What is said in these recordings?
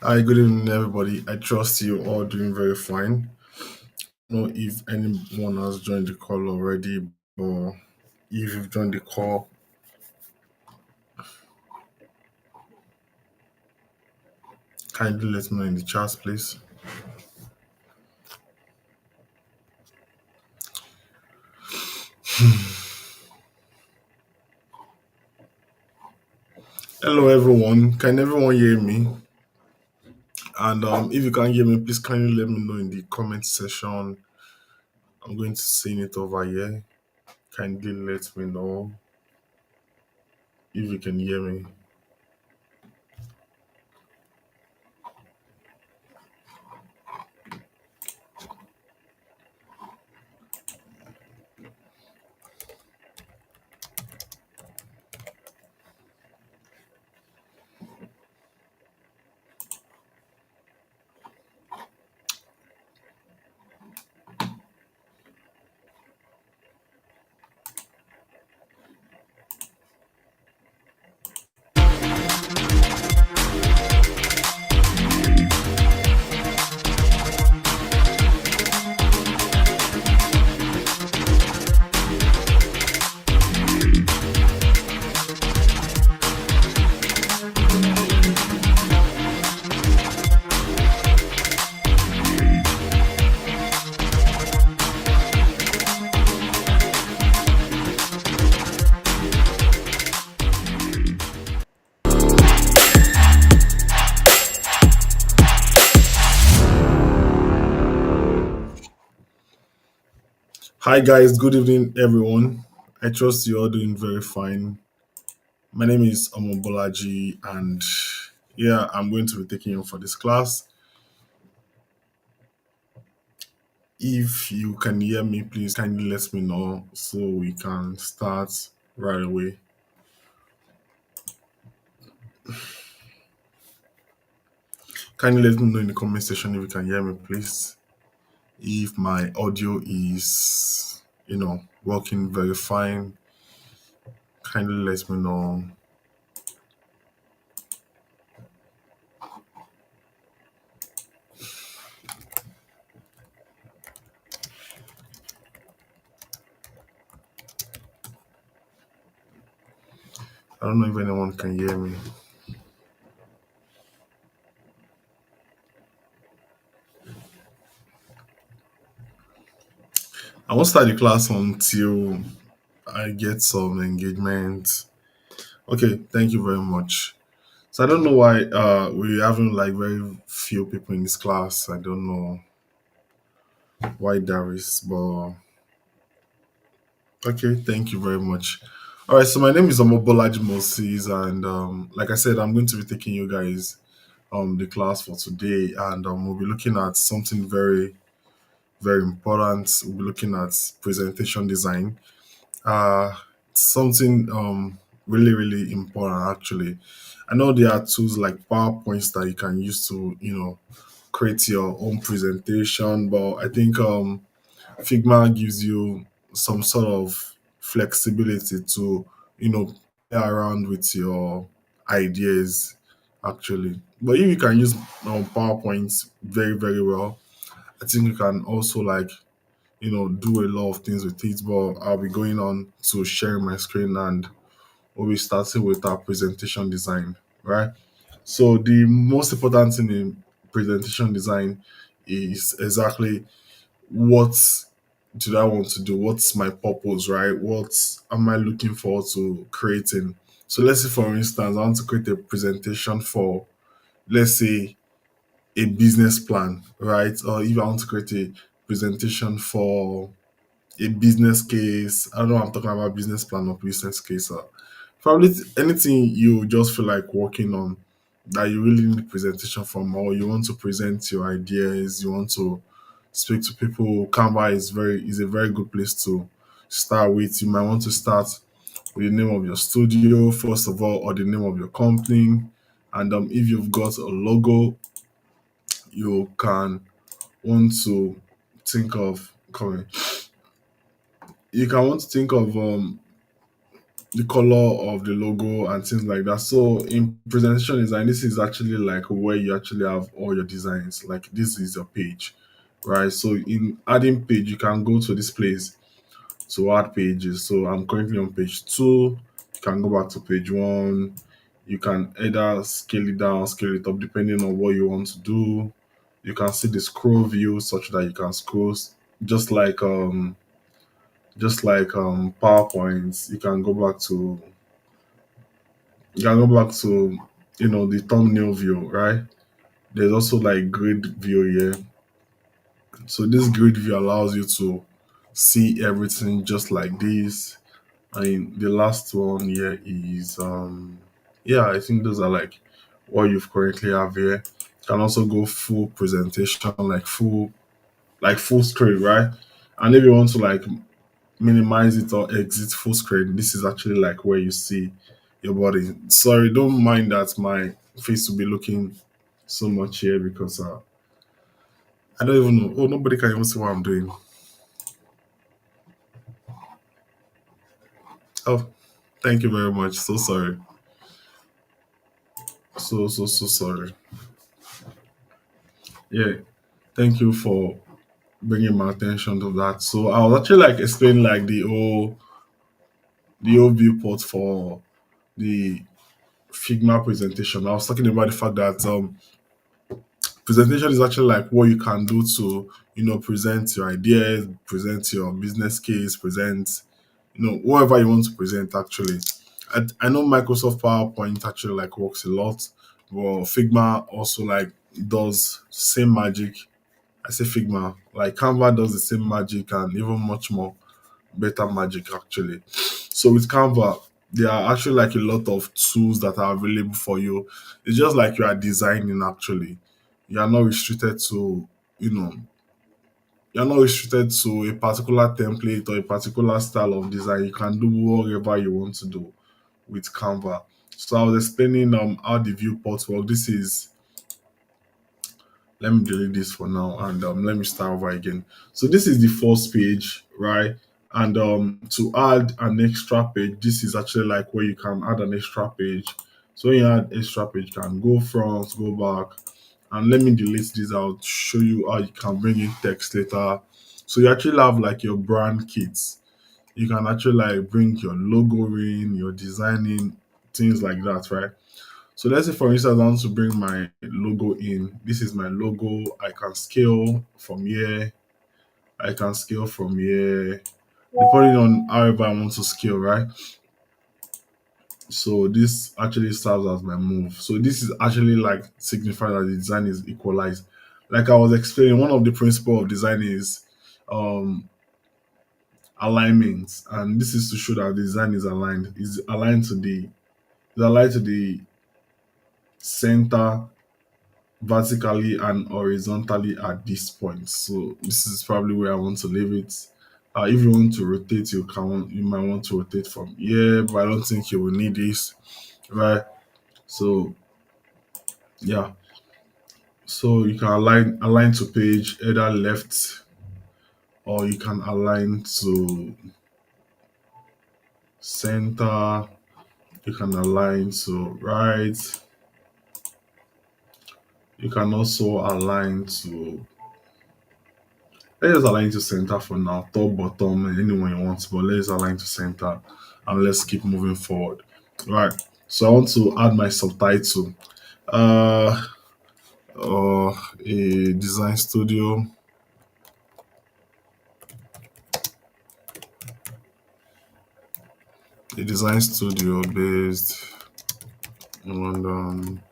Hi, good evening, everybody. I trust you all doing very fine. I don't know if anyone has joined the call already, but if you've joined the call, kindly let me know in the chat, please. Hello, everyone. Can everyone hear me? And if you can't hear me, please kindly let me know in the comment section. I'm going to sing it over here. Kindly let me know if you can hear me. Hi, guys. Good evening, everyone. I trust you all doing very fine. My name is Omobolaji, and yeah, I'm going to be taking you for this class. If you can hear me, please kindly let me know so we can start right away. Kindly let me know in the comment section if you can hear me, please. If my audio is, working very fine, kindly let me know. I don't know if anyone can hear me. I won't start the class until I get some engagement. Okay, thank you very much. So I don't know why we're having like very few people in this class. I don't know why there is, but okay, thank you very much. All right, so my name is Omobolaji Moses, and like I said, I'm going to be taking you guys the class for today, and we'll be looking at something very very important. We'll be looking at presentation design. Uh, something really really important actually. I know there are tools like PowerPoints that you can use to create your own presentation, but I think Figma gives you some sort of flexibility to, play around with your ideas, actually. But if you can use PowerPoint very, very well, I think you can also, like, do a lot of things with it. But I'll be going on to share my screen and we'll be starting with our presentation design, right? So, the most important thing in presentation design is exactly what did I want to do? What's my purpose, right? What am I looking forward to creating? So let's say, for instance, I want to create a presentation for, let's say, a business plan, right? Or if I want to create a presentation for a business case, I don't know, I'm talking about business plan or business case, or probably anything you just feel like working on that you really need presentation from, or you want to present your ideas, you want to speak to people. Canva is a very good place to start with. You might want to start with the name of your studio first of all, or the name of your company, and if you've got a logo, you can want to think of coming. You can want to think of the color of the logo and things like that. So in presentation design, this is actually like where you actually have all your designs. Like this is your page, right? So in adding page, you can go to this place to add pages. So I'm currently on page two. You can go back to page one. You can either scale it down, scale it up, depending on what you want to do. You can see the scroll view such that you can scroll just like PowerPoint. You can go back to the thumbnail view, right? There's also like grid view here. So this grid view allows you to see everything just like this. I mean, the last one here is yeah, I think those are like what you've currently have here. You can also go full presentation, like full screen, right? And if you want to like minimize it or exit full screen, this is actually like where you see your body. Sorry, don't mind that my face will be looking so much here because I don't even know. Oh, nobody can even see what I'm doing. Oh, thank you very much. So sorry. So sorry. Yeah, thank you for bringing my attention to that. So I was actually like explaining like the whole viewport for the Figma presentation. I was talking about the fact that presentation is actually like what you can do to present your ideas, present your business case, present whatever you want to present. Actually, I know Microsoft PowerPoint actually like works a lot, but Figma also like does same magic. I say Figma, like Canva does the same magic and even much more better magic actually. So with Canva, there are actually like a lot of tools that are available for you. It's just like you are designing actually. You are not restricted to, you know, you're not restricted to a particular template or a particular style of design. You can do whatever you want to do with Canva. So I was explaining how the viewport work. This is Let me delete this for now and let me start over again. So this is the first page, right? And to add an extra page, this is actually like where you can add an extra page. So when you add extra page, you can go front, go back, and let me delete this. I'll show you how you can bring in text later. So you actually have like your brand kits. You can actually like bring your logo in, your designing, things like that, right? So let's say for instance I want to bring my logo in. This is my logo. I can scale from here. I can scale from here. Depending on however I want to scale, right? So this actually serves as my move. So this is actually like signify that the design is equalized. Like I was explaining, one of the principle of design is um alignment. And this is to show that the design is aligned. Is aligned to the center vertically and horizontally at this point. So this is probably where I want to leave it. If you want to rotate, you might want to rotate from here, but I don't think you will need this, right? So yeah, so you can align to page either left or you can align to center. You can align to right. You can also align to let's just align to center for now. Top, bottom, anyone you want, but let's align to center and let's keep moving forward. Right. So I want to add my subtitle. Uh a design studio. A design studio based on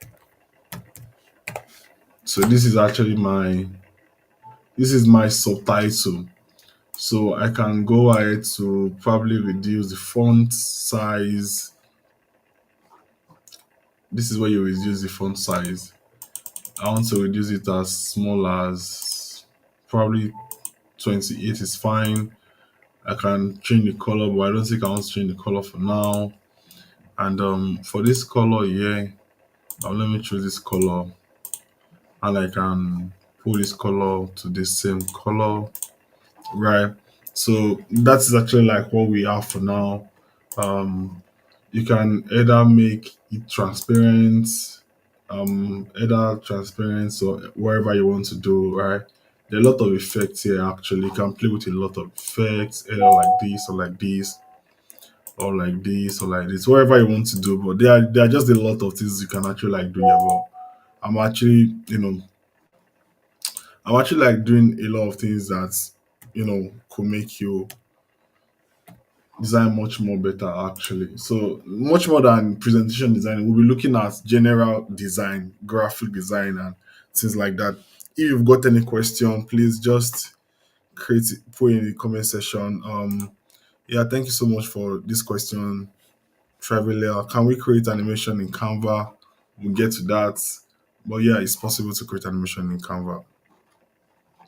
so this is my subtitle. So I can go ahead to probably reduce the font size. This is where you reduce the font size. I want to reduce it as small as probably 28 is fine. I can change the color, but I don't think I want to change the color for now. And for this color here, let me choose this color and I can pull this color to the same color, right? So that is actually like what we have for now. You can either make it transparent, either transparent or wherever you want to do, right? There are a lot of effects here actually. You can play with a lot of effects, either like this or like this, or like this or like this, wherever you want to do. But there are just a lot of things you can actually like do here. But I'm actually, I'm actually like doing a lot of things that could make you design much more better actually. So much more than presentation design, we'll be looking at general design, graphic design, and things like that. If you've got any question, please just put in the comment section. Yeah, thank you so much for this question, Traveler. Can we create animation in Canva? We'll get to that. But yeah, it's possible to create animation in Canva.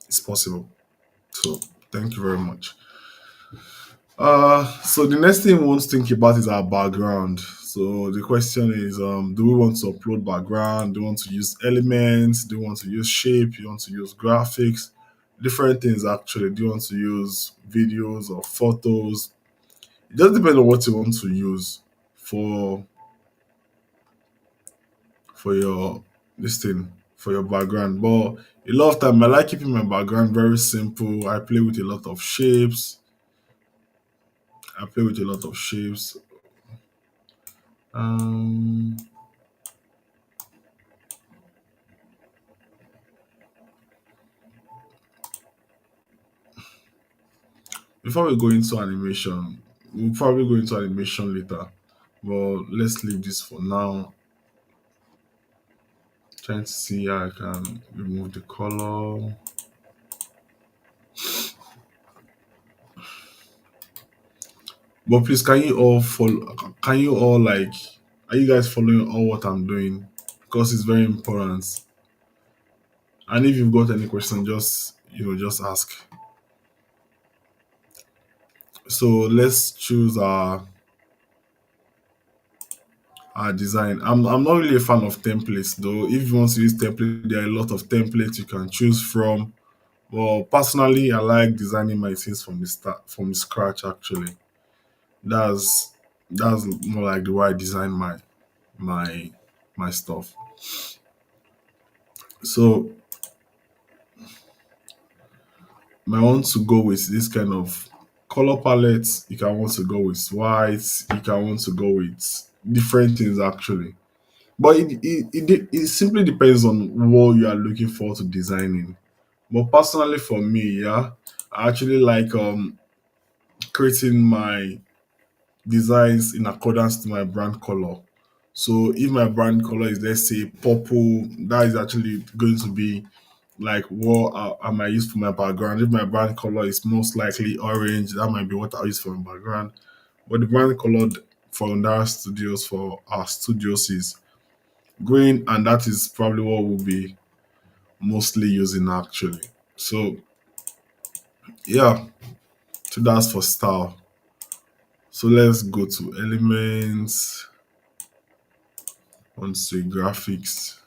It's possible. So thank you very much. So the next thing we want to think about is our background. So the question is, do we want to upload background? Do we want to use elements? Do we want to use shape? Do you want to use graphics? Different things actually. Do you want to use videos or photos? It just depends on what you want to use for your this thing for your background. But a lot of time I like keeping my background very simple. I play with a lot of shapes. I play with a lot of shapes. Um Before we go into animation, we'll probably go into animation later. But let's leave this for now. Trying to see how I can remove the color. But please, can you all follow? Can you all like? Are you guys following all what I'm doing? Because it's very important. And if you've got any question, just just ask. So let's choose our design. I'm not really a fan of templates though. If you want to use template, there are a lot of templates you can choose from. Well, personally, I like designing my things from the start, from scratch. Actually, that's that's more like the way I design my my stuff. So, I want to go with this kind of color palette. You can want to go with white. You can want to go with different things actually. But it simply depends on what you are looking for to designing. But personally, for me, yeah, I actually like creating my designs in accordance to my brand color. So if my brand color is, let's say, purple, that is actually going to be like what I might use for my background. If my brand color is most likely orange, that might be what I use for my background. But the brand color for Ondara Studios, for our studios, is green, and that is probably what we'll be mostly using actually. So yeah, so that's for style. So let's go to elements, onto graphics.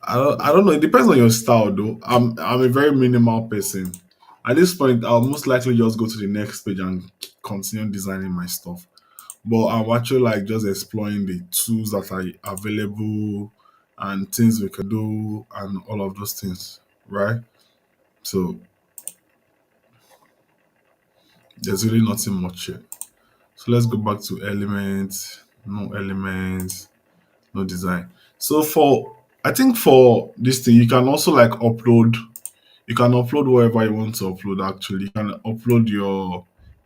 I don't know. It depends on your style, though. I'm a very minimal person. At this point, I'll most likely just go to the next page and continue designing my stuff. But I'm actually like just exploring the tools that are available and things we can do and all of those things, right? So there's really nothing much here. So let's go back to elements. No elements, no design. So for I think for this thing, you can also like upload. You can upload whatever you want to upload. Actually, you can upload your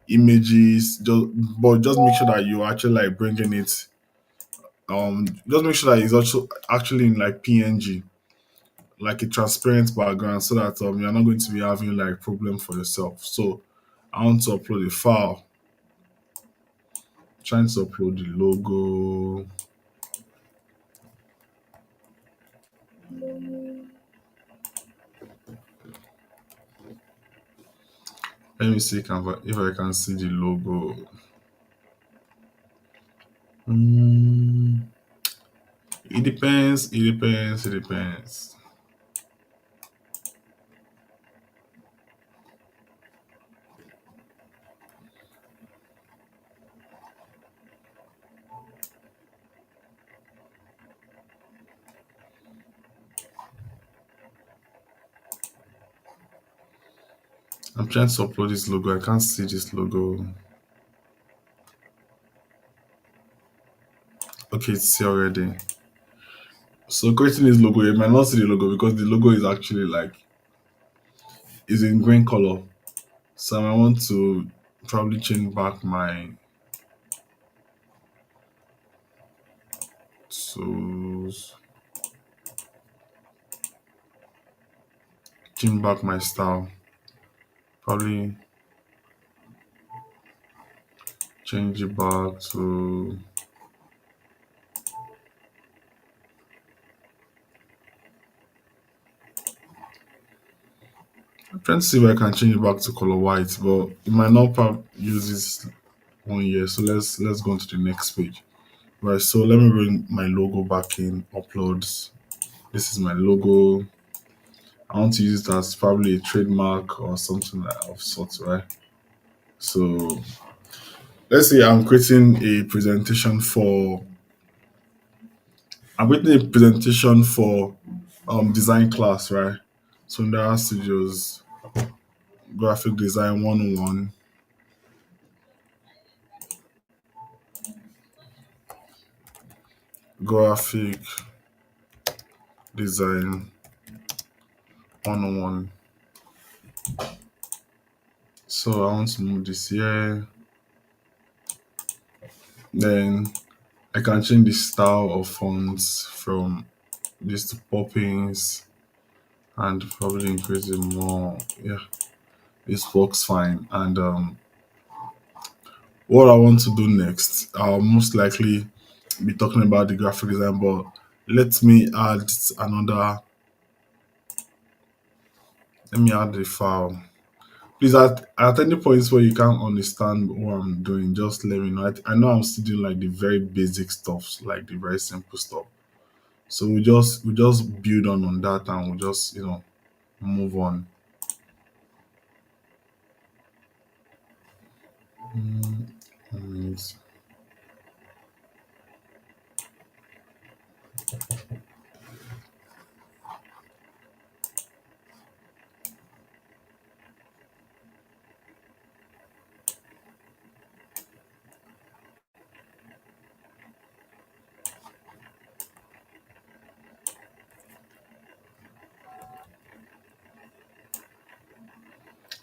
images. Just make sure that you actually like bringing it. Just make sure that it's also actually in like PNG, like a transparent background, so that you're not going to be having like problem for yourself. So I want to upload a file. Trying to upload the logo. Let me see if I can see the logo. Mm, it depends. It depends. It depends. I'm trying to upload this logo. I can't see this logo. Okay, it's here already. So creating this logo, you might not see the logo because the logo is actually like is in green color. So I want to probably so change back my style. Probably change it back to. I'm trying to see if I can change it back to color white, but it might not use this 1 year. So let's go on to the next page. Right. So let me bring my logo back in. Uploads. This is my logo. I want to use it as probably a trademark or something of sorts, right? So let's say I'm creating a presentation for design class, right? So in the Studios, graphic design 101, graphic design 101. So I want to move this here. Then I can change the style of fonts from this to poppings and probably increase it more. Yeah, this works fine. And what I want to do next, I'll most likely be talking about the graphic design, but let me add another. Let me add the file. Please, at any points where you can't understand what I'm doing, just let me know. I know I'm still doing like the very basic stuff, like the very simple stuff. So we just build on that and we just move on. Mm, and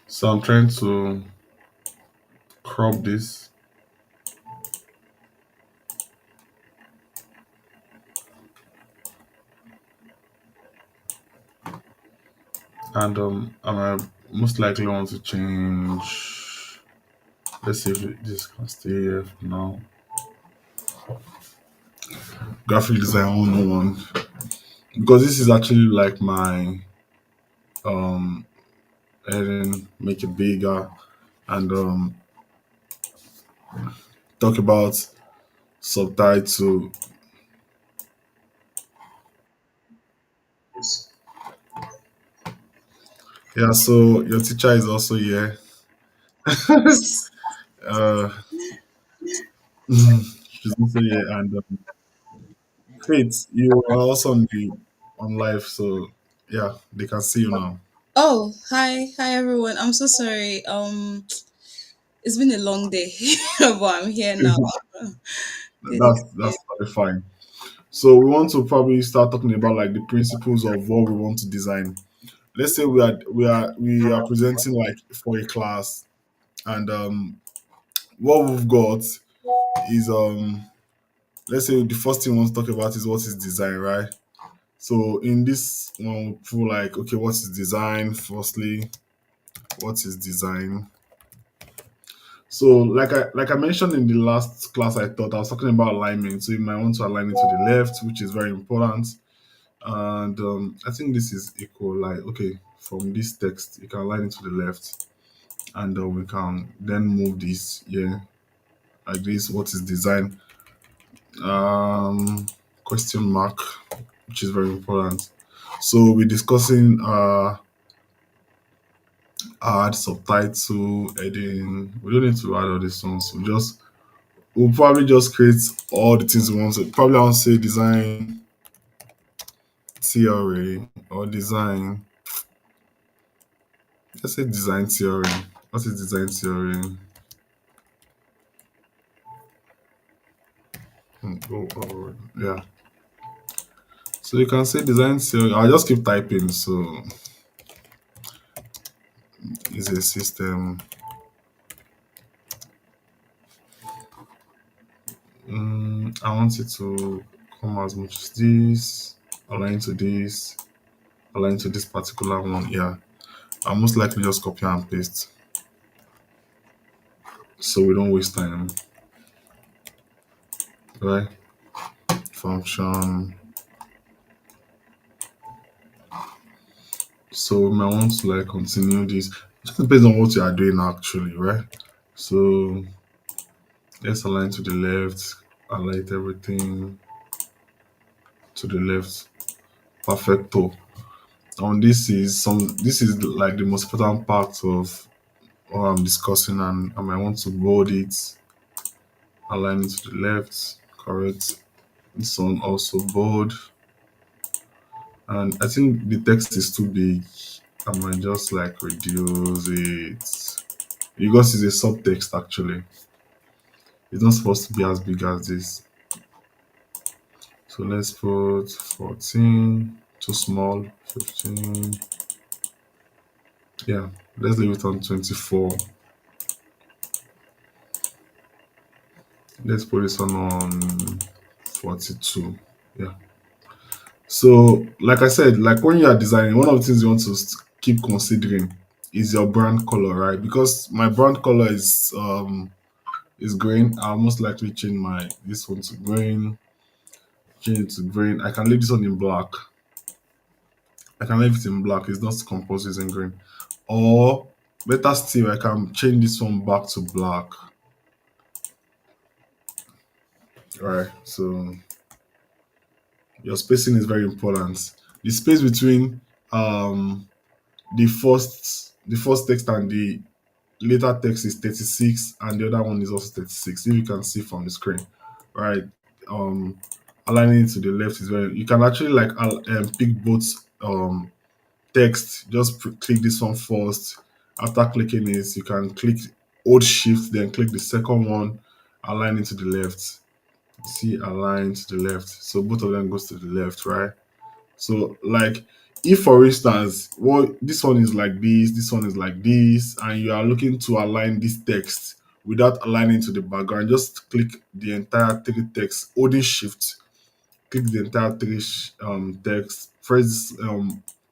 so I'm trying to crop this, and I might most likely want to change. Let's see if this can stay here for now. Graphic design 101, because this is actually like my um heading, make it bigger and talk about subtitle. Yeah, so your teacher is also here. uh, she's also here, and Faith, you are also on live, so yeah, they can see you now. Oh, hi everyone. I'm so sorry. It's been a long day, but I'm here now. Good evening. That's totally fine. So we want to probably start talking about like the principles of what we want to design. Let's say we are presenting like for a class, and what we've got is let's say the first thing we want to talk about is what is design, right? So in this one, we feel like, okay, what is design? Firstly, what is design? So like I mentioned in the last class, I thought I was talking about alignment. So you might want to align it to the left, which is very important. And I think this is equal. Like, okay, from this text, you can align it to the left, and we can then move this, yeah, like this. What is design? Um, Question mark, which is very important. So we're discussing add subtitle, heading. We don't need to add all these ones. We'll probably just create all the things we want to. Probably I want to say design theory or design Let's say design theory. What is design theory? Yeah. So you can say design theory. I'll just keep typing. So is a system. I want it to come as much as this, align to this, align to this particular one. Yeah. I'll most likely just copy and paste so we don't waste time. Right? Function. So we might want to like continue this. It just depends on what you are doing actually, right? So let's align to the left, align everything to the left. Perfecto. This is like the most important part of what I'm discussing, and I might want to bold it, align it to the left, correct. This one also bold. And I think the text is too big. I might just like reduce it. Because it's a subtext actually. It's not supposed to be as big as this. So let's put 14, too small, 15. Yeah, let's leave it on 24. Let's put this one on 42. Yeah. So, like I said, like when you are designing, one of the things you want to keep considering is your brand color, right? Because my brand color is green. I'll most likely change my this one to green, change it to green. I can leave this one in black. I can leave it in black. It's not compulsory it's in green. Or better still, I can change this one back to black. Right. So your spacing is very important. The space between um the first text and the later text is 36 and the other one is also 36 if you can see from the screen, right? um Aligning it to the left is very, you can actually like pick both text. Just click this one first. After clicking it, you can click hold shift, then click the second one, align it to the left. See, align to the left, so both of them goes to the left, right? So like if for instance, well, this one is like this one is like this, and you are looking to align this text without aligning to the background, just click the entire three text, holding shift, click the entire three text, press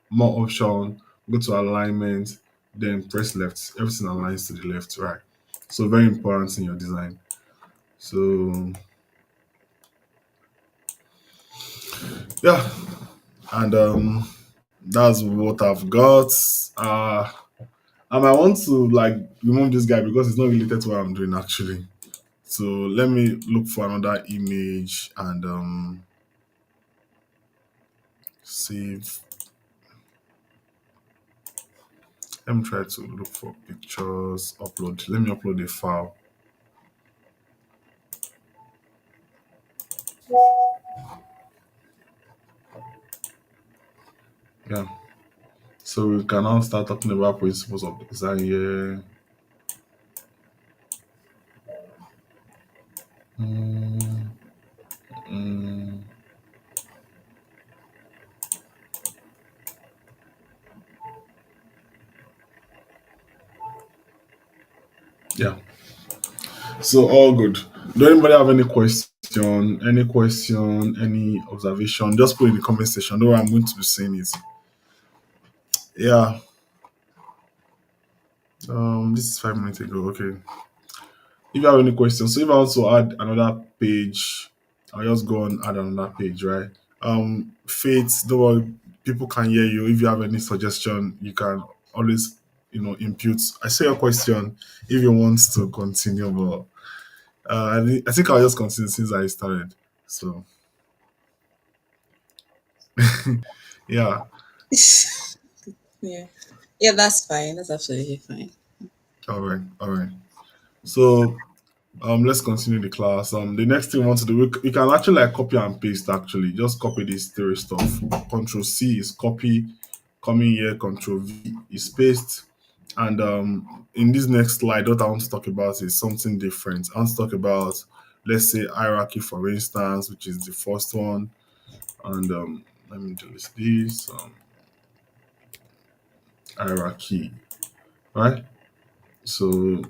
more option, go to alignment, then press left. Everything aligns to the left, right? So very important in your design. So yeah, and that's what I've got. And I want to like remove this guy because it's not related to what I'm doing actually. So let me look for another image and save. Let me try to look for pictures, upload. Let me upload a file. Yeah. So we can now start talking about principles of design here. Mm, mm, yeah. So all good. Do anybody have any question? Any question? Any observation? Just put in the comment section. Though I'm going to be saying it. Yeah. This is 5 minutes ago. Okay. If you have any questions, so if I also add another page, I'll just go and add another page, right? Faith, don't worry, people can hear you. If you have any suggestion, you can always, impute. I say your question if you want to continue, but I think I'll just continue since I started. So yeah, Yeah. Yeah, that's fine. That's absolutely fine. all right, all right. So let's continue the class. The next thing we want to do, we can actually like copy and paste. Actually, just copy this theory stuff. Control C is copy, coming here. Control V is paste. And in this next slide, what I want to talk about is something different. I want to talk about, let's say, hierarchy, for instance, which is the first one. And let me delete this hierarchy, right? So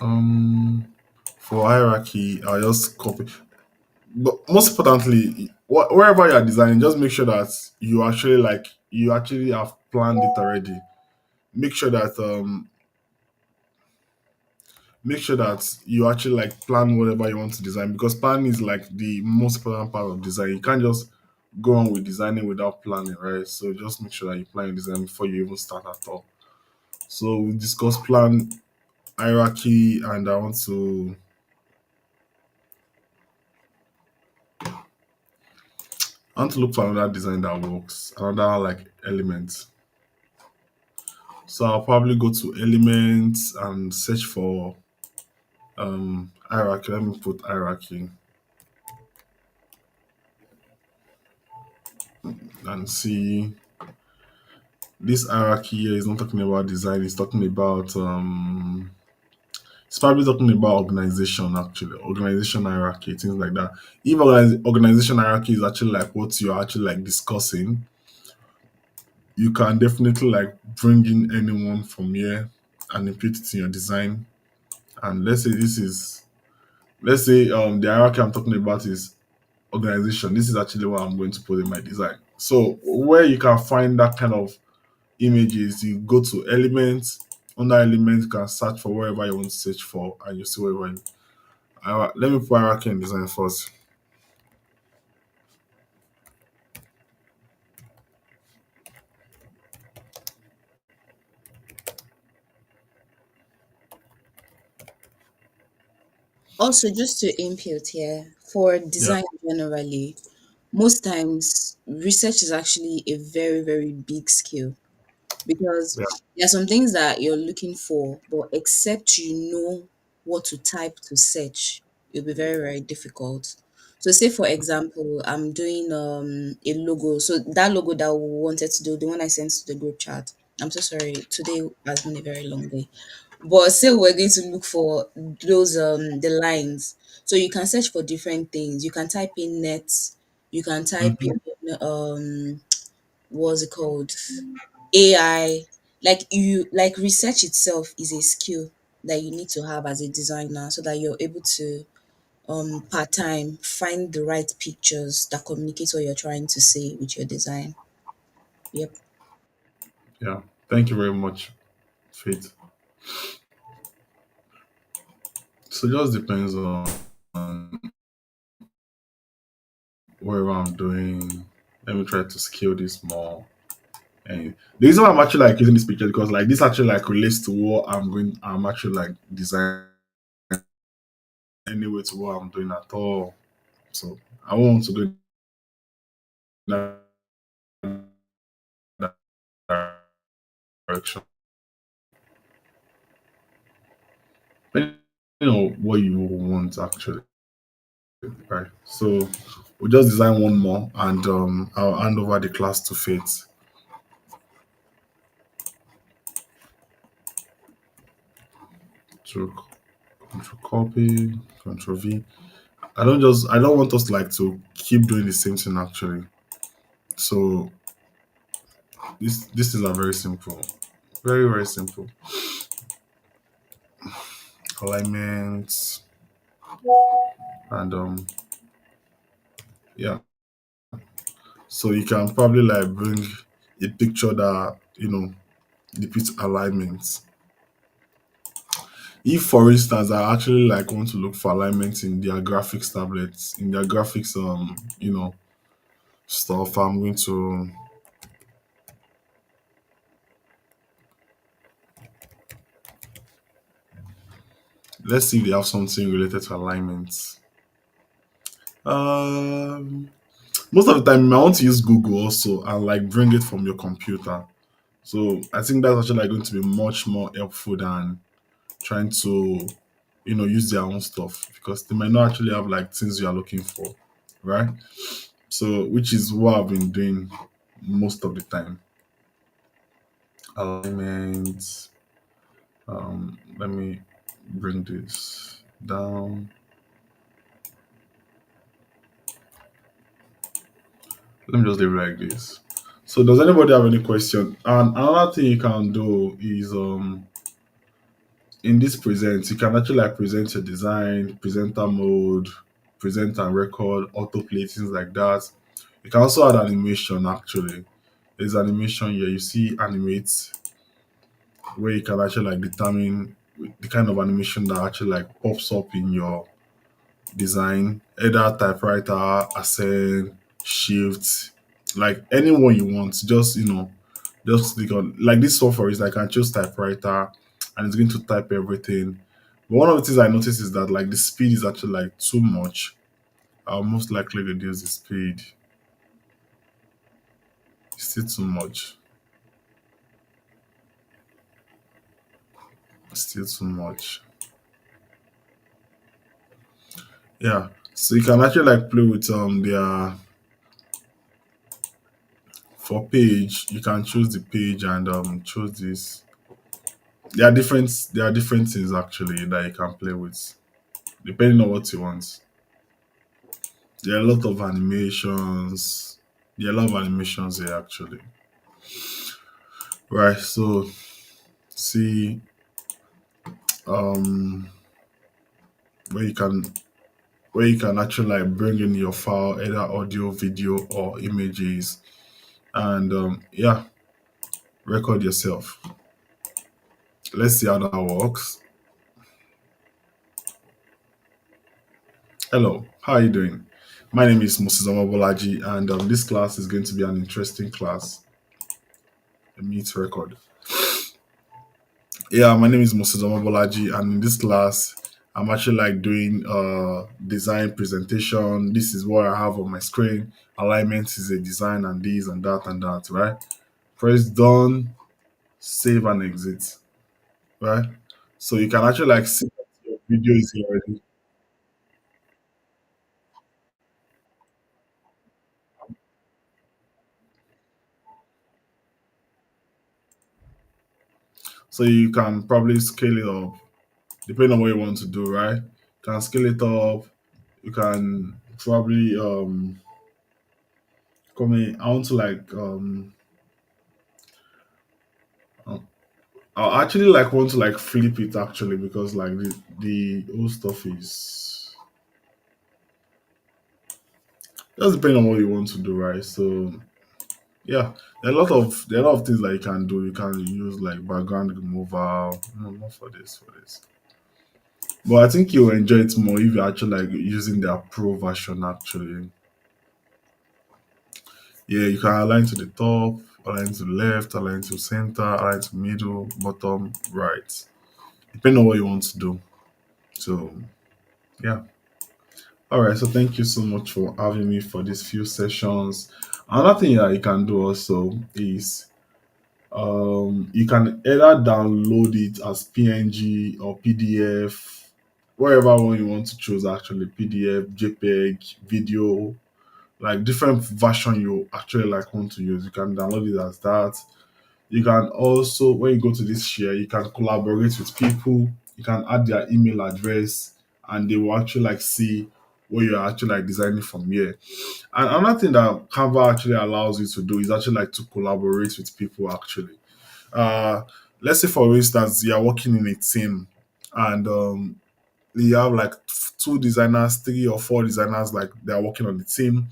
um, for hierarchy, I'll just copy. But most importantly, wherever you are designing, just make sure that you actually have planned it already. Make sure that you actually like plan whatever you want to design, because planning is like the most important part of design. You can't just go on with designing without planning, right? So just make sure that you plan your design before you even start at all. So we discussed plan, hierarchy, and I want to look for another design that works, another like element. So I'll probably go to elements and search for hierarchy. Let me put hierarchy and see. This hierarchy here is not talking about design, it's probably talking about organization, actually. Organization hierarchy, things like that. If organization hierarchy is actually like what you're actually like discussing, you can definitely like bring in anyone from here and input it in your design. And let's say the hierarchy I'm talking about is organization. This is actually what I'm going to put in my design. So where you can find that kind of images, you go to elements. Under elements, you can search for wherever you want to search for, and you see wherever. Let me put hierarchy and design first. Also, just to input here, for Yeah, design generally, most times research is actually a very, very big skill, because yeah. there are some things that you're looking for, but except you know what to type to search, it'll be very, very difficult. So, say for example, I'm doing a logo. So that logo that we wanted to do, the one I sent to the group chat. I'm so sorry. Today has been a very long day. But still we're going to look for those the lines. So you can search for different things. You can type in nets, you can type Hmm. in what's it called? AI. Like you like research itself is a skill that you need to have as a designer so that you're able to part time find the right pictures that communicate what you're trying to say with your design. Yep. Yeah. Thank you very much, Faith. So it just depends on whatever I'm doing. Let me try to scale this more. And the reason why I'm actually like using this picture, because like this actually like relates to what I'm actually like designing anyway to what I'm doing at all. So I won't want to go in that direction. But you know what you want actually, right? So we'll just design one more, and I'll hand over the class to Faith. So control copy, control V. I don't want us like to keep doing the same thing actually. So this is a very simple, very very simple alignment, and yeah. So you can probably like bring a picture that depicts alignments. If for instance I actually like want to look for alignments in their graphics tablets, in their graphics stuff, I'm going to, let's see if they have something related to alignments. Um Most of the time I want to use Google also and like bring it from your computer. So I think that's actually like going to be much more helpful than trying to use their own stuff because they might not actually have like things you are looking for, right? So, which is what I've been doing most of the time. Alignment. Let me bring this down. Let me just leave it like this. So, does anybody have any question? And another thing you can do is in this present, you can actually like present your design, presenter mode, present and record, autoplay, things like that. You can also add animation actually. There's animation here. You see animate where you can actually like determine the kind of animation that actually like pops up in your design, either typewriter, ascend, shift, like anyone you want. Just click on like this software is like I can choose typewriter and it's going to type everything. But one of the things I noticed is that like the speed is actually like too much. I'll most likely reduce the speed. It's still too much. It's still too much. Yeah. So you can actually like play with their for page. You can choose the page and choose this. There are different things actually that you can play with depending on what you want. There are a lot of animations. There are a lot of animations here actually. Right. So see um where you can where you can actually like bring in your file, either audio, video, or images, and yeah, record yourself. Let's see how that works. Hello, how are you doing? My name is Moses Amabolaji, and this class is going to be an interesting class. Let me hit record. Yeah, my name is Moses Amabolaji, and in this class, I'm actually like doing design presentation. This is what I have on my screen. Alignment is a design, and this and that and that, right? Press done, save and exit, right? So you can actually like see that your video is here already. So you can probably scale it up depending on what you want to do, right? You can scale it up. You can probably come in. I want to like uh, I actually like want to like flip it actually because like the old stuff is just depending on what you want to do, right? So yeah, there are a lot of things that you can do. You can use like background removal. No, not for this, for this. But I think you'll enjoy it more if you're actually like using their pro version actually. Yeah, you can align to the top, align to the left, align to center, align to middle, bottom, right. Depending on what you want to do. So yeah. All right. So thank you so much for having me for these few sessions. Another thing that you can do also is you can either download it as PNG or PDF, wherever one you want to choose actually PDF, JPEG, video, like different version you actually like want to use. You can download it as that. You can also, when you go to this share, you can collaborate with people. You can add their email address, and they will actually like see what you're actually like designing from here. And another thing that Canva actually allows you to do is actually like to collaborate with people actually. Uh, let's say for instance you are working in a team, and you have like two designers, three or four designers, like they are working on the team.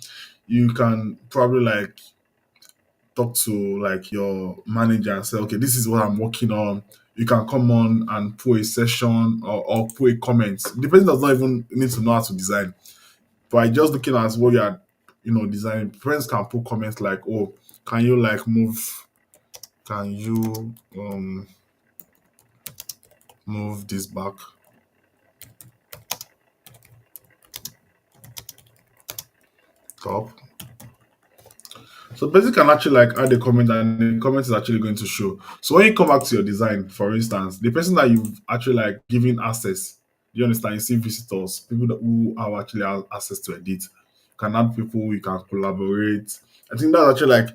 You can probably like talk to like your manager and say, okay, this is what I'm working on. You can come on and put a session or put a comment. The person does not even need to know how to design. By just looking at what you are, designing, friends can put comments like, oh, can you like can you move this back top? So basically can actually like add a comment and the comment is actually going to show. So when you come back to your design, for instance, the person that you've actually like given access, You understand? You see visitors, people that, who have actually have access to edit. You can add people, you can collaborate. I think that's actually like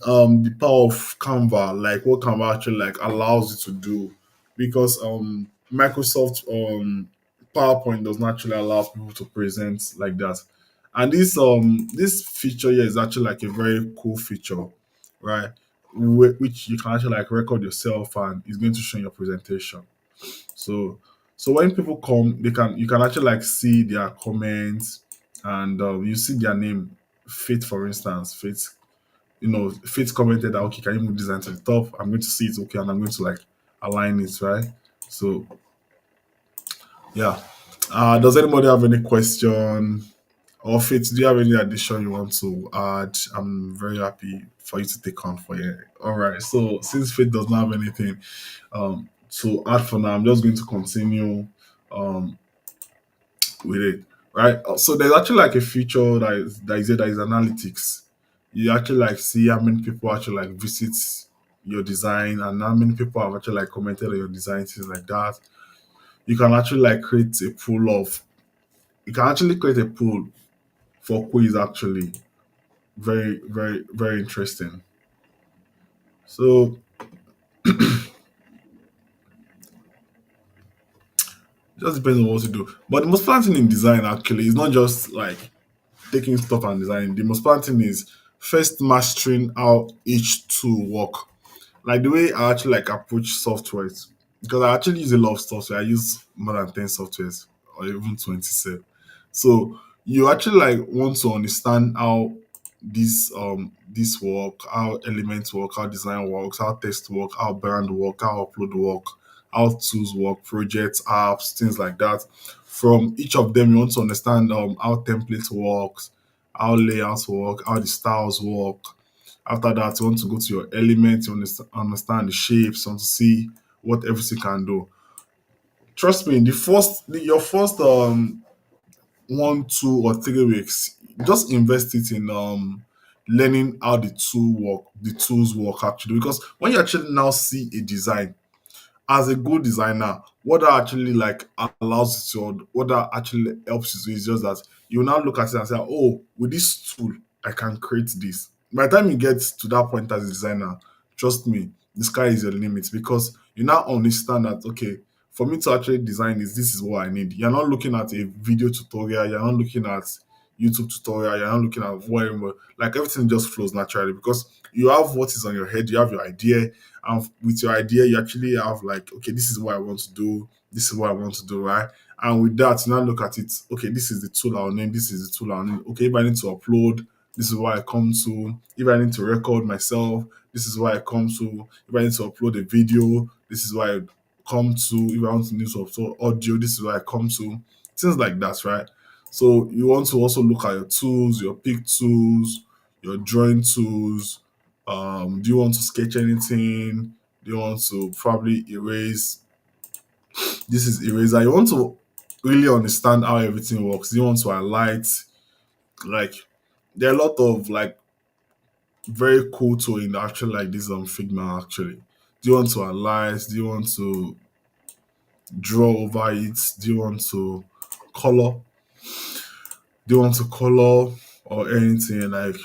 the power of Canva, like what Canva actually like allows you to do. Because Microsoft PowerPoint does not actually allow people to present like that. And this feature here is actually like a very cool feature, right? Which you can actually like record yourself and it's going to show in your presentation. So so when people come, they can you can actually like see their comments and you see their name. Faith, for instance, Faith, Faith commented that okay, can you move design to the top? I'm going to see it, okay, and I'm going to like align it, right? So yeah. Does anybody have any question? Or Faith, do you have any addition you want to add? I'm very happy for you to take on for you. All right. So since Faith does not have anything to add for now, I'm just going to continue um, with it. Right. So there's actually like a feature that is analytics. You actually like see how many people actually like visit your design and how many people have actually like commented on your design, things like that. You can actually like create a pool of you can actually create a pool for quiz actually. Very, very, very interesting. So it just depends on what you do. But the most fun thing in design actually is not just like taking stuff and designing. The most fun thing is first mastering how each tool work. Like the way I actually like approach softwares. Because I actually use a lot of software. I use more than 10 softwares or even 27. So you actually like want to understand how this work, how elements work, how design works, how text work, how brand work, how upload work, how tools work, projects, apps, things like that. From each of them, you want to understand how templates works, how layouts work, how the styles work. After that, you want to go to your elements, you understand the shapes, you want to see what everything can do. Trust me, your first 1, 2, or 3 weeks, just invest it in learning how the tools work actually. Because when you actually now see a design, as a good designer, what that actually like allows you to, what that actually helps you to is just that you now look at it and say, oh, with this tool, I can create this. By the time you get to that point as a designer, trust me, the sky is your limit because you now understand that okay, for me to actually design this is what I need. You're not looking at a video tutorial, you're not looking at YouTube tutorial, you're not looking at whatever. Like everything just flows naturally because you have what is on your head, you have your idea, and with your idea you actually have like okay, this is what I want to do, this is what I want to do, right? And with that you now look at it, okay, this is the tool I'll name, this is the tool I'll name. Okay, if I need to upload, this is what I come to. If I need to record myself, this is what I come to. If I need to upload a video, this is what I come to. If I want to use audio, this is what I come to. Things like that, right? So you want to also look at your tools, your pick tools, your drawing tools. Do you want to sketch anything? Do you want to probably erase? This is eraser. You want to really understand how everything works. Do you want to highlight? Like there are a lot of like very cool tool in actually like this Figma actually. Do you want to highlight? Do you want to draw over it? Do you want to color? Do you want to color or anything like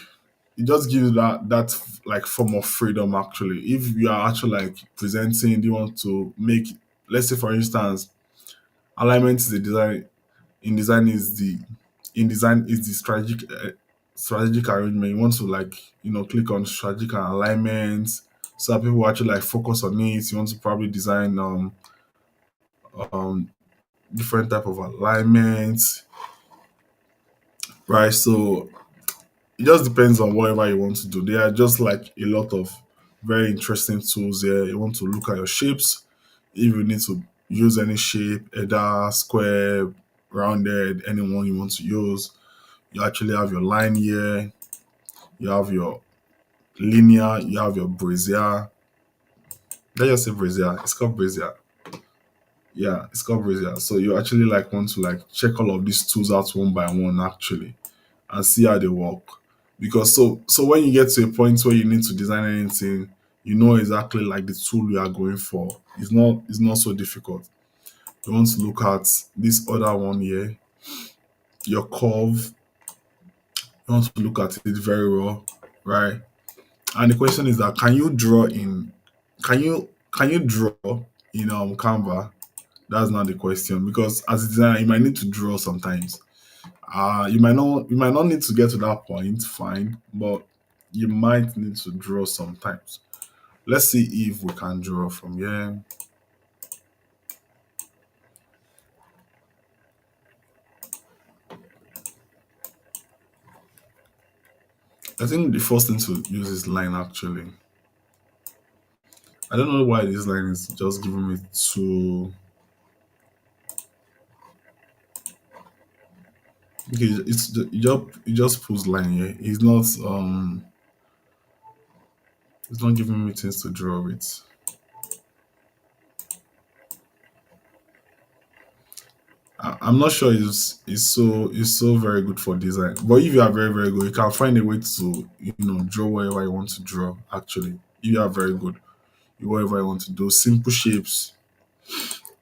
it just gives you that like form of freedom actually. If you are actually like presenting, do you want to make, let's say for instance, alignment is the design in design is the in design is the strategic arrangement. You want to like click on strategic alignment so that people actually like focus on it. You want to probably design um different type of alignments, right? So it just depends on whatever you want to do. There are just like a lot of very interesting tools here. You want to look at your shapes. If you need to use any shape, either square, rounded, anyone you want to use, you actually have your line here. You have your linear. You have your brazier. Let's just say brazier. It's called brazier. Yeah, it's called brazier. So you actually like want to like check all of these tools out one by one actually and see how they work. Because so when you get to a point where you need to design anything, you know exactly like the tool you are going for. It's not so difficult. You want to look at this other one here, your curve. You want to look at it very well, right? And the question is that can you draw in Canva? That's not the question, because as a designer you might need to draw sometimes. You might not need to get to that point, fine, but you might need to draw sometimes. Let's see if we can draw from here. I think the first thing to use is line actually. I don't know why this line is just giving me too. Okay, it just pulls line here. It's not giving me things to draw with. I'm not sure it's so very good for design. But if you are very very good, you can find a way to draw whatever you want to draw. Actually, if you are very good, whatever you want to do, simple shapes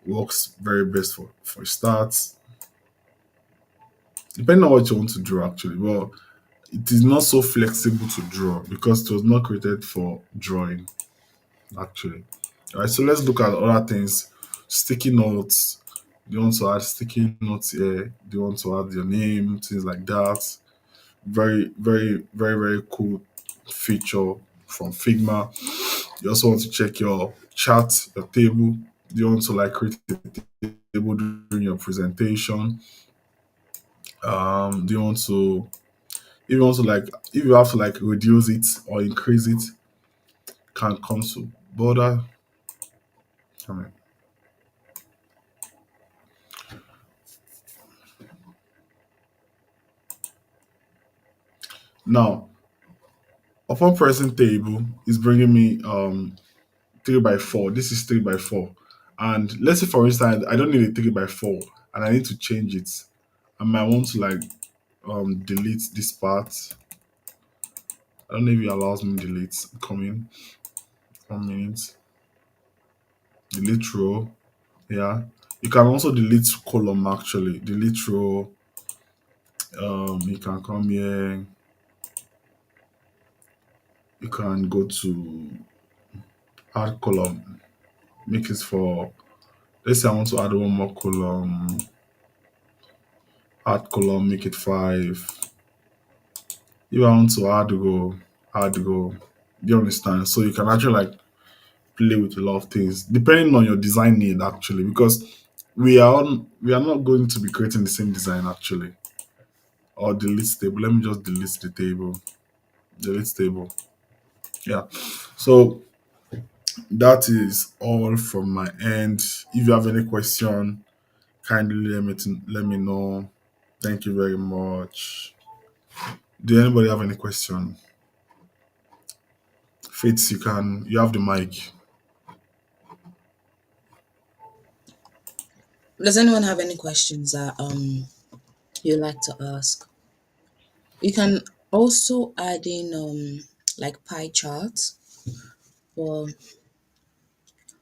works very best for starts. Depending on what you want to draw, actually. Well, it is not so flexible to draw because it was not created for drawing. Actually, all right. So let's look at other things. Sticky notes. Do you want to add sticky notes here? Do you want to add your name? Things like that. Very, very, very, very cool feature from Figma. You also want to check your chart, your table. Do you want to like create a table during your presentation? Do you want to if you want to like if you have to like reduce it or increase it, can come to border. I mean, now upon pressing table, it's bringing me 3 by 4. This is 3 by 4. And let's say for instance I don't need a 3 by 4 and I need to change it. I might want to like delete this part. I don't know if it allows me delete. Coming 1 minute. Delete row. Yeah. You can also delete column actually. Delete row. You can come here. You can go to add column. Make it for, let's say I want to add one more column. Add column, make it 5. If I want to add go. You understand? So you can actually like play with a lot of things depending on your design need actually, because we are not going to be creating the same design actually. Or delete table. Let me just delete the table. Delete table. Yeah. So that is all from my end. If you have any question, kindly let me know. Thank you very much. Do anybody have any question? Fitz, you have the mic. Does anyone have any questions that you like to ask? You can also add in like pie charts. Or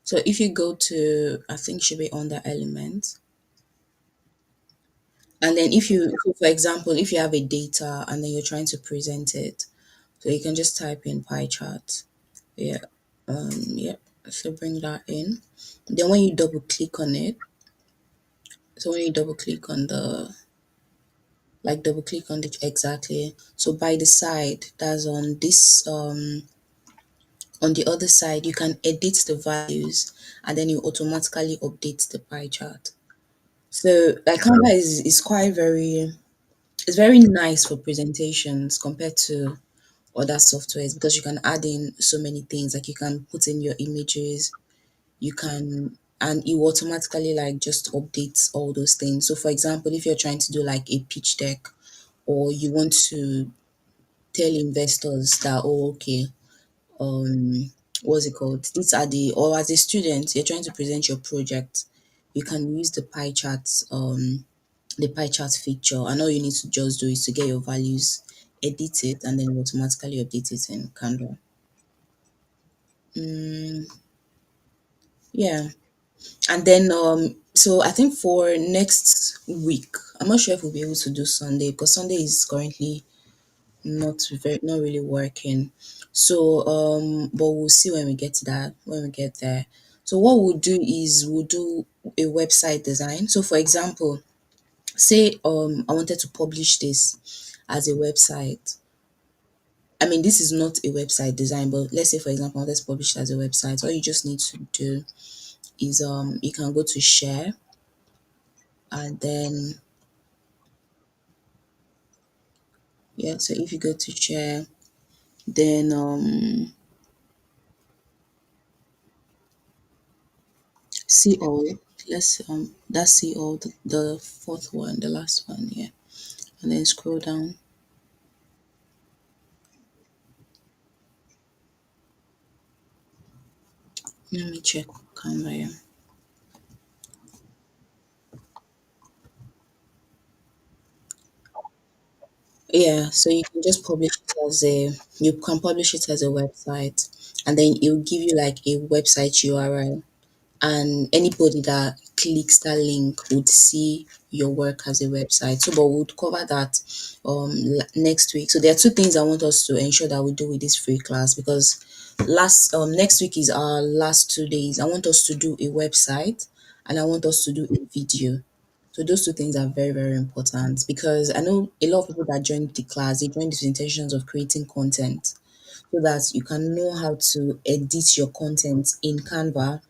so if you go to, I think should be under elements, and then if you, so for example, if you have a data and then you're trying to present it, so you can just type in pie chart. Yeah. Yeah. So bring that in. Then when you double click on it, so when you double click on the, like double click on the exactly. So by the side, that's on this on the other side, you can edit the values and then you automatically update the pie chart. So like Canva is quite very, it's very nice for presentations compared to other softwares because you can add in so many things. Like you can put in your images, you can, and it will automatically like just updates all those things. So for example, if you're trying to do like a pitch deck or you want to tell investors that, oh okay, what's it called, these are the, or as a student you're trying to present your project, you can use the pie chart feature, and all you need to just do is to get your values, edit it, and then automatically update it in Canva. mm, yeah. And then So I think for next week, I'm not sure if we'll be able to do Sunday because Sunday is currently not really working. So but we'll see when we get to that, when we get there. So what we'll do is we'll do a website design. So for example, say I wanted to publish this as a website. I mean, this is not a website design, but let's say for example, let's publish it as a website. All you just need to do is you can go to share, and then yeah, so if you go to share, then see all. Let's that's see all, the fourth one, the last one, yeah. And then scroll down. Let me check Canva. Yeah. Yeah, so you can just publish it as a you can publish it as a website, and then it will give you like a website URL, and anybody that clicks that link would see your work as a website. So, but we'll cover that next week. So there are two things I want us to ensure that we do with this free class, because last next week is our last 2 days. I want us to do a website, and I want us to do a video. So those two things are very, very important, because I know a lot of people that join the class, they join with intentions of creating content so that you can know how to edit your content in Canva,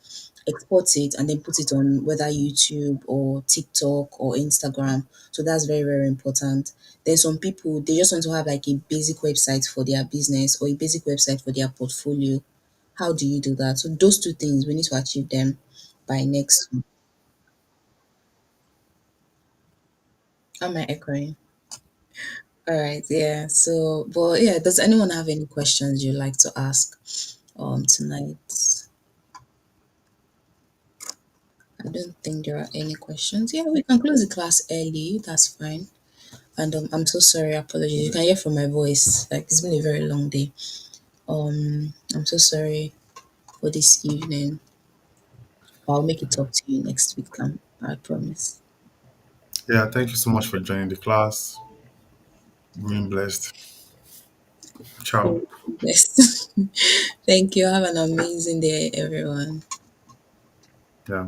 export it, and then put it on whether YouTube or TikTok or Instagram. So that's very, very important. There's some people, they just want to have like a basic website for their business or a basic website for their portfolio. How do you do that? So those two things, we need to achieve them by next week. Am I echoing? All right, yeah. So, but yeah, does anyone have any questions you'd like to ask tonight? I don't think there are any questions. Yeah, we can close the class early. That's fine. And I'm so sorry, apologies. You can hear from my voice. Like it's been a very long day. I'm so sorry for this evening. I'll make it talk to you next week. I promise. Yeah, thank you so much for joining the class. Being blessed. Ciao. Yes. Thank you. Have an amazing day, everyone. Yeah.